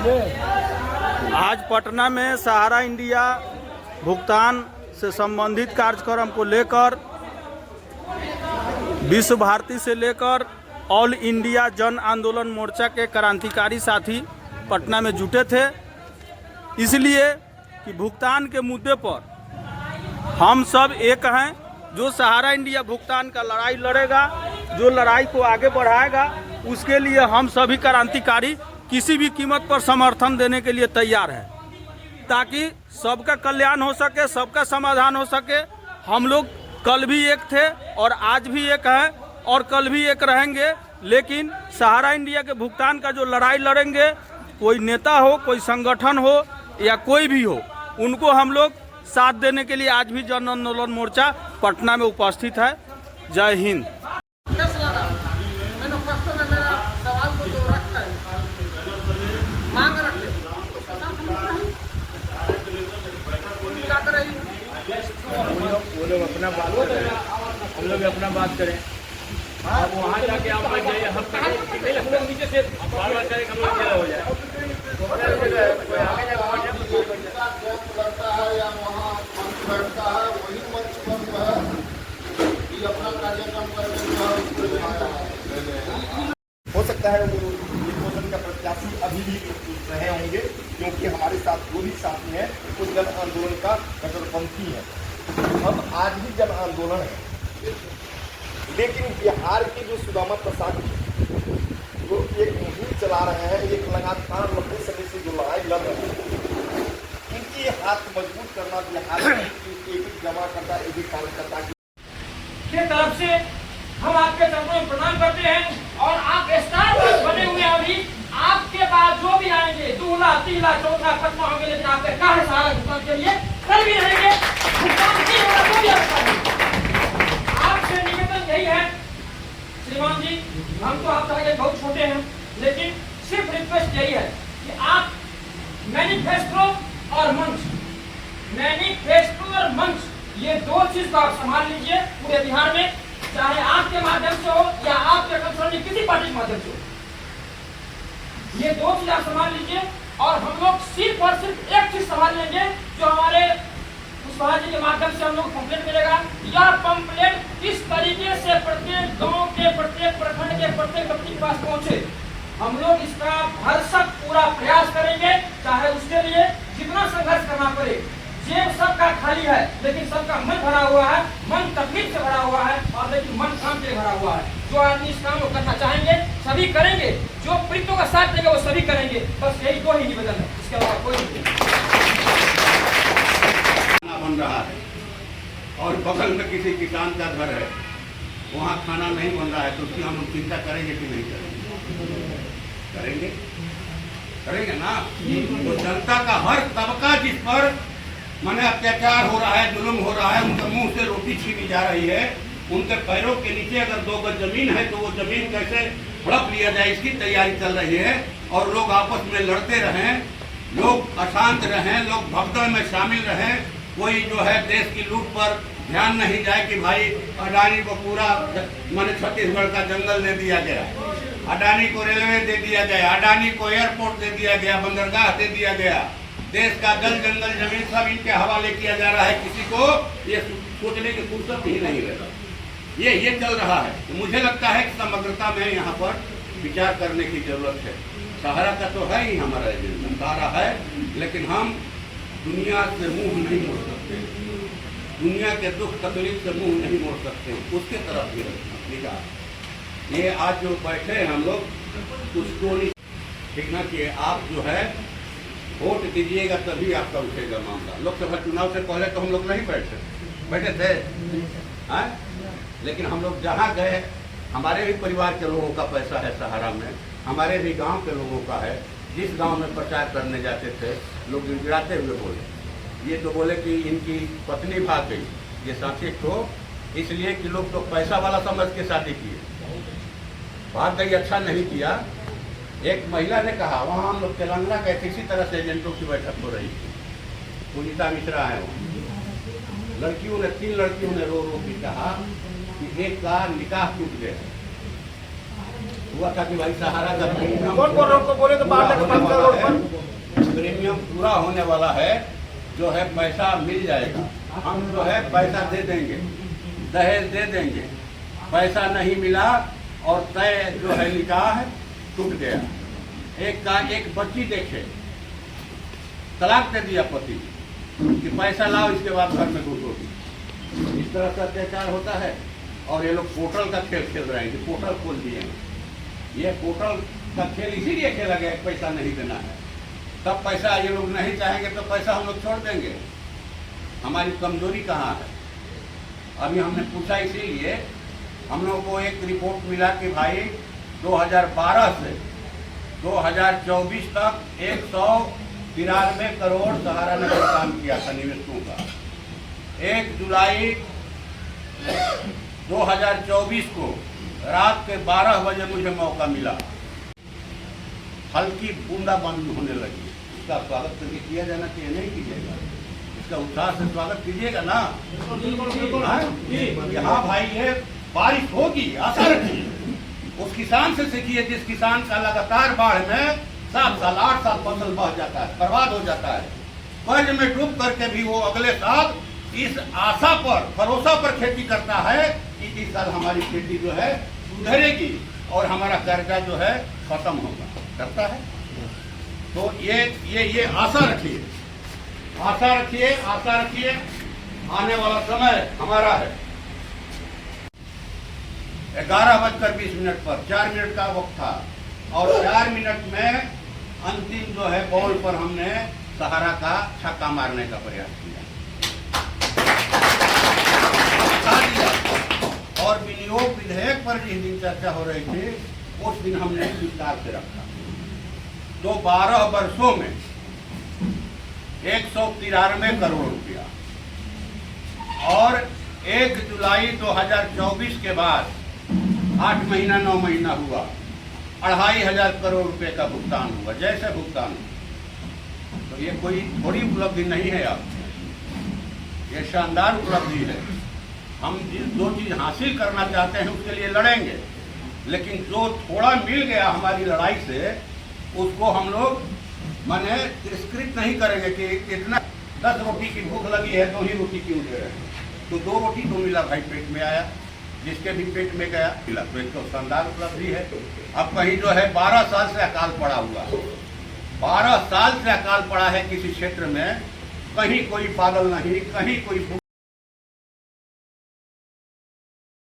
आज पटना में सहारा इंडिया भुगतान से संबंधित कार्यक्रम को लेकर विश्व भारती से लेकर ऑल इंडिया जन आंदोलन मोर्चा के क्रांतिकारी साथी पटना में जुटे थे, इसलिए कि भुगतान के मुद्दे पर हम सब एक हैं। जो सहारा इंडिया भुगतान का लड़ाई लड़ेगा, जो लड़ाई को आगे बढ़ाएगा, उसके लिए हम सभी क्रांतिकारी किसी भी कीमत पर समर्थन देने के लिए तैयार हैं, ताकि सबका कल्याण हो सके, सबका समाधान हो सके। हम लोग कल भी एक थे और आज भी एक हैं और कल भी एक रहेंगे, लेकिन सहारा इंडिया के भुगतान का जो लड़ाई लड़ेंगे, कोई नेता हो, कोई संगठन हो या कोई भी हो, उनको हम लोग साथ देने के लिए आज भी जन आंदोलन मोर्चा पटना में उपस्थित है। जय हिंद। वो लोग अपना बात करें, हम लोग अपना बात करें। अब वहाँ जाके आप बैठ जाइए, हम लोग नीचे से बार बार करें, हम लोग खेला हो जाए। कोई आगे जाकर लगता है या वहाँ मंच बैठता है, वही मंच बंद है कि अपना कार्यक्रम करके हो सकता है वो निर्वाचन का प्रत्याशी अभी भी रहे होंगे, क्योंकि हमारे साथ जो भी साथी हैं वो जन आंदोलन का कट्टरपंथी है। हम आज भी जन आंदोलन है, लेकिन बिहार के जो सुदामा प्रसाद जो एक मुहिम चला रहे हैं, एक लगातार लंबे समय से जो लड़ाई लड़ रहे हैं, इनकी हाथ मजबूत करना बिहार के एक जमा करता एक कार्यकर्ता के तरफ से हम आपके चरणों में प्रणाम करते हैं। और आप स्टार बने हुए हैं, अभी आपके बाद जो भी आएंगे, दूल्हा तीला चौथा खत्म होंगे, लेकिन आपके कहा सारा भुगतान के लिए कल भी रहेंगे। भुगतान नहीं होगा कोई अवसर नहीं। आपसे निवेदन यही है श्रीमान जी, हम तो आप तरह के बहुत छोटे हैं, लेकिन सिर्फ रिक्वेस्ट यही है कि आप मैनिफेस्टो और मंच, मैनिफेस्टो और मंच, ये दो चीज को आप संभाल लीजिए पूरे बिहार में, चाहे आपके माध्यम से हो या आपके कंसर्निंग किसी पार्टी के माध्यम से हो। ये दो चीज आप संभाल लीजिए और हम लोग सिर्फ और सिर्फ एक चीज संभाल लेंगे, जो हमारे कुशवाहा जी के माध्यम से हम लोग कंप्लेंट मिलेगा। यह कंप्लेंट किस तरीके से प्रत्येक गांव के, प्रत्येक प्रखंड के, प्रत्येक व्यक्ति के पास पहुंचे, हम लोग इसका भरसक पूरा प्रयास करेंगे, चाहे उसके लिए जितना संघर्ष करना पड़े। जेब सबका खाली है, लेकिन सबका मन भरा हुआ है, मन तकलीफ से भरा हुआ है, और लेकिन मन काम से भरा हुआ है। जो आदमी इस काम को करना चाहेंगे सभी करेंगे, जो पीड़ितों का साथ देंगे वो सभी करेंगे। बस यही दो ही निवेदन है, इसके अलावा कोई नहीं बन रहा है। और बगल में किसी किसान का घर है, वहाँ खाना नहीं बन रहा है, तो उसकी हम लोग चिंता करेंगे कि नहीं करेंगे? करेंगे, करेंगे ना। तो जनता का हर तबका जिस पर माने अत्याचार हो रहा है, जुल्म हो रहा है, उनके मुंह से रोटी छीनी जा रही है, उनके पैरों के नीचे अगर 2 गज जमीन है तो वो जमीन कैसे हड़प लिया जाए, इसकी तैयारी चल रही है। और लोग आपस में लड़ते रहें, लोग अशांत रहें, लोग भगदड़ में शामिल रहें, कोई जो है देश की लूट पर ध्यान नहीं जाए कि भाई अडानी को पूरा माने छत्तीसगढ़ का जंगल दे दिया गया, अडानी को रेलवे दे दिया गया, अडानी को एयरपोर्ट दे दिया गया, बंदरगाह दे दिया गया, देश का जल जंगल जमीन सब इनके हवाले किया जा रहा है। किसी को ये सोचने की फुर्सत ही नहीं रहता। ये चल रहा है। तो मुझे लगता है कि समग्रता में यहाँ पर विचार करने की जरूरत है। सहारा का तो है ही हमारा एजेंडा, सहारा है, लेकिन हम दुनिया से मुंह नहीं मोड़ सकते, दुनिया के दुख तकलीफ से मुंह नहीं मोड़ सकते, उसके तरफ भी निगाह। ये आज जो बैठे हैं हम लोग, उसको नहीं ठीक ना कि आप जो है वोट दीजिएगा तभी आपका उठेगा मामला। लोकसभा चुनाव से पहले तो हम लोग नहीं बैठे थे, हाँ? लेकिन हम लोग जहाँ गए, हमारे भी परिवार के लोगों का पैसा है सहारा में, हमारे भी गांव के लोगों का है। जिस गांव में प्रचार करने जाते थे, लोग गिड़गिड़ाते हुए बोले, ये तो बोले कि इनकी पत्नी भाग गई। ये साथी तो इसलिए कि लोग तो पैसा वाला समझ के शादी किए, भाग गई, अच्छा नहीं किया। एक महिला ने कहा, वहाँ हम लोग तेलंगाना गए थे, इसी तरह से एजेंटों की बैठक हो रही थी, पुनीता मिश्रा है वहाँ। लड़कियों ने 3 लड़कियों ने रो के कहा कि एक का निकाह टूट गया, हुआ था कि भाई सहारा का कौन बोल रहा हूँ, बोले तो बाहर वाला है, जो है पैसा मिल जाएगा। हम जो है पैसा दे देंगे, दहेज दे देंगे, पैसा नहीं मिला और तय जो है निकाह टूट गया। एक बच्ची देखे, तलाक दे दिया पति कि पैसा लाओ, इसके बाद घर में घुसोगी। इस तरह से अत्याचार होता है। और ये लोग पोर्टल का खेल खेल रहे हैं कि पोर्टल खोल दिए हैं। ये पोर्टल का खेल इसीलिए खेला गया कि पैसा नहीं देना है। तब पैसा ये लोग नहीं चाहेंगे तो पैसा हम लोग छोड़ देंगे। हमारी कमजोरी कहाँ है? अभी हमने पूछा, इसीलिए हम लोग को एक रिपोर्ट मिला कि भाई 2012 से 2024 तक 193 करोड़ सहारा ने भुगतान किया था निवेशकों का। 1 जुलाई 2024 को रात के 12 बजे मुझे मौका मिला, हल्की बूंदाबांदी होने लगी। इसका स्वागत करके किया जाना चाहिए, नहीं कीजिएगा? इसका उत्साह से स्वागत कीजिएगा ना? हाँ भाई, ये बारिश होगी, आशा रखिए। उस किसान से सीखिए जिस किसान का लगातार बाढ़ में 7 साल 8 साल फसल बह जाता है, बर्बाद हो जाता है। कर्ज में डूब करके भी वो अगले साल इस आशा पर, भरोसा पर खेती करता है कि इस साल हमारी खेती जो है सुधरेगी और हमारा कर्जा जो है खत्म होगा, करता है। तो ये आशा रखिए, आशा रखिए, आशा रखिए। आने वाला समय हमारा है। 11:20 पर 4 मिनट का वक्त था और 4 मिनट में अंतिम जो है बॉल पर हमने सहारा का छक्का मारने का प्रयास किया और विनियोग विधेयक पर जिस दिन चर्चा हो रही थी उस दिन हमने विस्तार से रखा। तो 12 वर्षों में 193 करोड़ रुपया और 1 जुलाई 2024 के बाद 8 महीना 9 महीना हुआ, 2500 करोड़ रुपए का भुगतान हुआ। जैसे भुगतान हुआ तो ये कोई थोड़ी उपलब्धि नहीं है, आप ये शानदार उपलब्धि है। हम जो चीज हासिल करना चाहते हैं उसके लिए लड़ेंगे, लेकिन जो थोड़ा मिल गया हमारी लड़ाई से उसको हम लोग माने तिरस्कृत नहीं करेंगे कि इतना 10 रोटी की भूख लगी है 2 ही रोटी क्यों दे रहे हैं। तो 2 रोटी तो मिला भाई, पेट में आया, जिसके भी पेट में गया मिला, तो एक तो शानदार उपलब्धि है। अब कहीं जो है 12 साल से अकाल पड़ा हुआ, 12 साल से अकाल पड़ा है किसी क्षेत्र में, कहीं कोई बादल नहीं, कहीं कोई